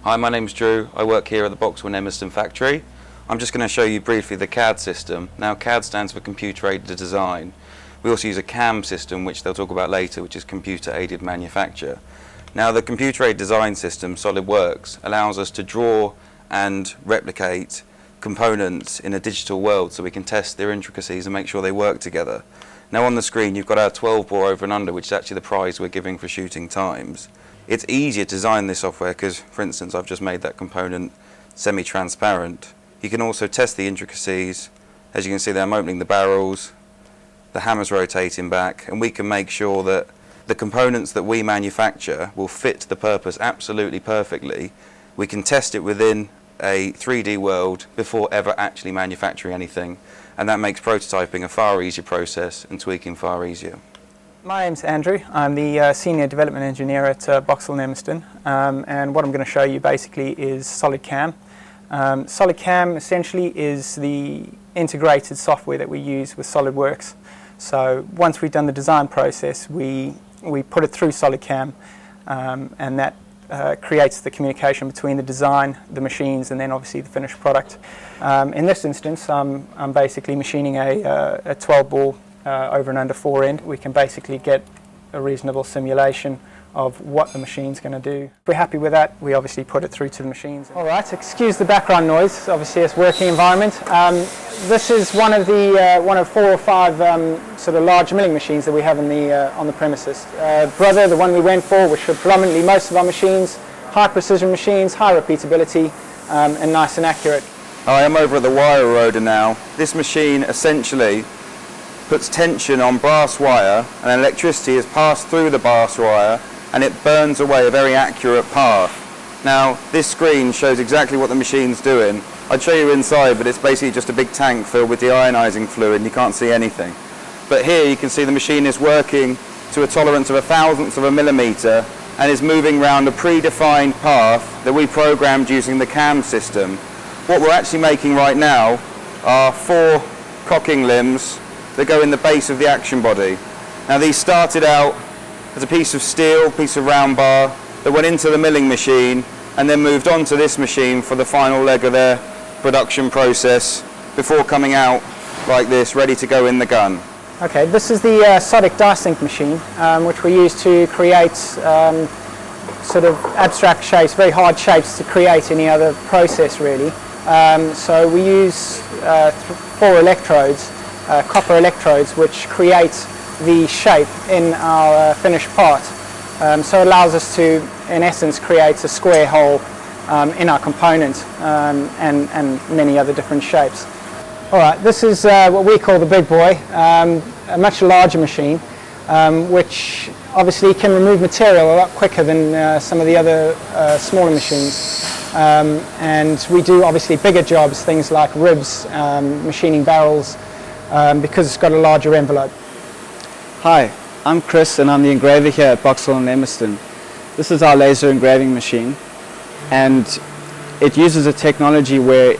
Hi, my name's Drew. I work here at the Boxall Edmiston factory. I'm just going to show you briefly the CAD system. Now, CAD stands for Computer Aided Design. We also use a CAM system, which they'll talk about later, which is Computer Aided Manufacture. Now, the Computer Aided Design system, SolidWorks, allows us to draw and replicate components in a digital world so we can test their intricacies and make sure they work together. Now, on the screen, you've got our 12 bore over and under, which is actually the prize we're giving for shooting times. It's easier to design this software because, for instance, I've just made that component semi-transparent. You can also test the intricacies. As you can see there, I'm opening the barrels, the hammer's rotating back, and we can make sure that the components that we manufacture will fit the purpose absolutely perfectly. We can test it within a 3D world before ever actually manufacturing anything, and that makes prototyping a far easier process and tweaking far easier. My name's Andrew. I'm the Senior Development Engineer at Boxall Edmiston, and what I'm going to show you basically is SolidCam. SolidCam essentially is the integrated software that we use with SolidWorks. So once we've done the design process, we put it through SolidCam, and that creates the communication between the design, the machines, and then obviously the finished product. In this instance, I'm basically machining a 12 ball over and under 4 end. We can basically get a reasonable simulation of what the machine's going to do. If we're happy with that, we obviously put it through to the machines. All right, excuse the background noise. Obviously, it's working environment. This is one of 4 or 5 sort of large milling machines that we have on the premises. Brother, the one we went for, which were predominantly most of our machines, high precision machines, high repeatability, and nice and accurate. I am over at the wire eroder now. This machine essentially puts tension on brass wire, and electricity is passed through the brass wire, and it burns away a very accurate path. Now, this screen shows exactly what the machine's doing. I'd show you inside, but it's basically just a big tank filled with deionizing fluid, and you can't see anything. But here you can see the machine is working to a tolerance of 1/1000th of a millimeter and is moving around a predefined path that we programmed using the CAM system. What we're actually making right now are 4 cocking limbs that go in the base of the action body. Now, these started out as a piece of steel, piece of round bar that went into the milling machine and then moved on to this machine for the final leg of their production process before coming out like this, ready to go in the gun. Okay, this is the Sodic die sink machine, which we use to create sort of abstract shapes, very hard shapes to create any other process really. So we use 4 electrodes, copper electrodes, which create the shape in our finished part. So it allows us to, in essence, create a square hole in our component, and many other different shapes. All right, this is what we call the big boy, a much larger machine, which obviously can remove material a lot quicker than some of the other smaller machines. And we do obviously bigger jobs, things like ribs, machining barrels, because it's got a larger envelope. Hi, I'm Chris and I'm the engraver here at Boxall Edmiston. This is our laser engraving machine, and it uses a technology where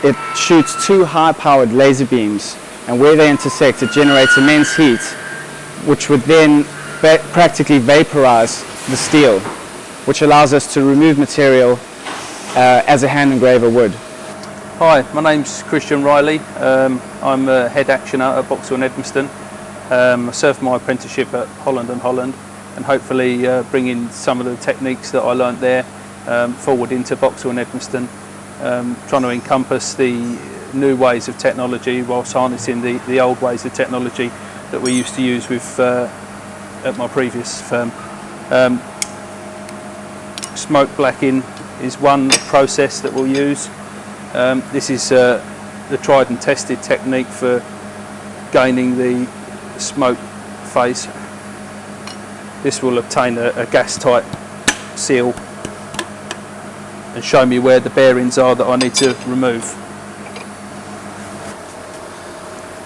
it shoots 2 high-powered laser beams, and where they intersect it generates immense heat, which would then practically vaporize the steel, which allows us to remove material as a hand engraver would. Hi, my name's Christian Riley. I'm a head actioner at Boxall Edmiston. I served my apprenticeship at Holland & Holland, and hopefully bringing some of the techniques that I learnt there forward into Boxall Edmiston, trying to encompass the new ways of technology whilst harnessing the old ways of technology that we used to use with at my previous firm. Smoke blacking is one process that we'll use. This is the tried and tested technique for gaining the smoke phase. This will obtain a gas-tight seal and show me where the bearings are that I need to remove.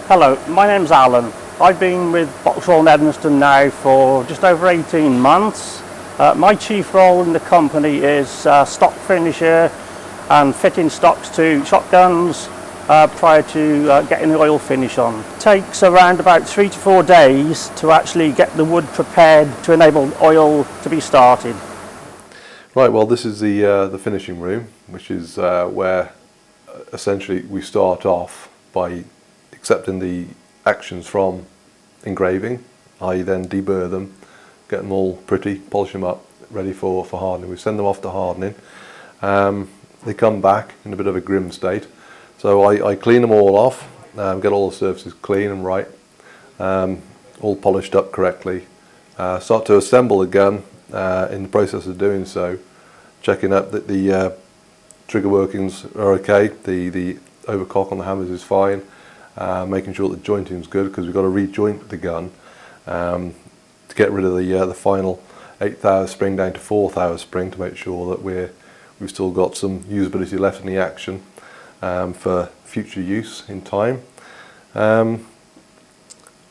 Hello, my name's Alan. I've been with Boxall Edmiston now for just over 18 months. My chief role in the company is stock finisher and fitting stocks to shotguns prior to getting the oil finish on. It takes around about 3 to 4 days to actually get the wood prepared to enable oil to be started. Right, well this is the finishing room, which is where essentially we start off by accepting the actions from engraving, i.e. then deburr them, get them all pretty, polish them up, ready for hardening. We send them off to hardening. They come back in a bit of a grim state, so I clean them all off, get all the surfaces clean and right, all polished up correctly. Start to assemble the gun. In the process of doing so, checking up that the trigger workings are okay, the overcock on the hammers is fine, making sure that the jointing is good, because we've got to rejoint the gun to get rid of the final 1/8 hour spring down to 1/4 hour spring, to make sure that we've still got some usability left in the action for future use in time.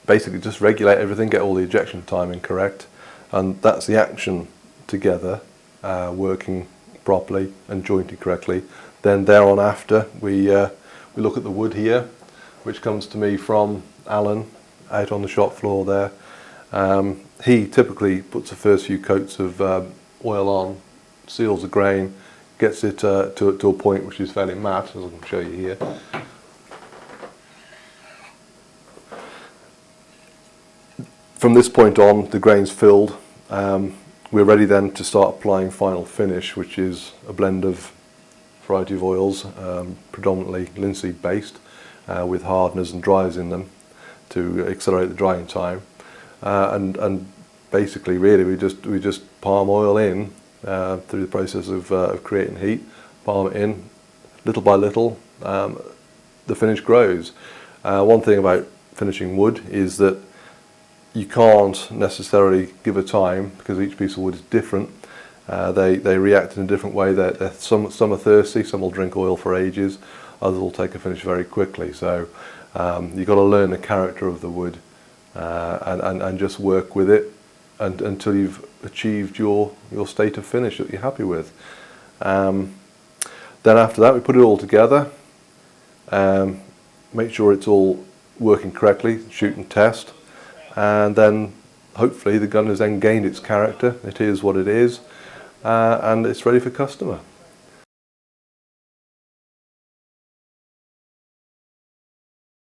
Basically just regulate everything, get all the ejection timing correct, and that's the action together working properly and jointed correctly. Then thereon after we look at the wood here, which comes to me from Alan out on the shop floor there. He typically puts the first few coats of oil on, seals the grain, gets it to a point which is fairly matte, as I can show you here. From this point on, the grain's filled. We're ready then to start applying final finish, which is a blend of variety of oils, predominantly linseed based, with hardeners and dryers in them to accelerate the drying time. And basically, really, we just palm oil in through the process of creating heat. Palm it in, little by little. The finish grows. One thing about finishing wood is that you can't necessarily give a time, because each piece of wood is different. They react in a different way. Some are thirsty, some will drink oil for ages, others will take a finish very quickly. So you've got to learn the character of the wood and just work with it until you've achieved your state of finish that you're happy with. Then after that we put it all together, make sure it's all working correctly, shoot and test, and then hopefully the gun has then gained its character. It is what it is, and it's ready for customer.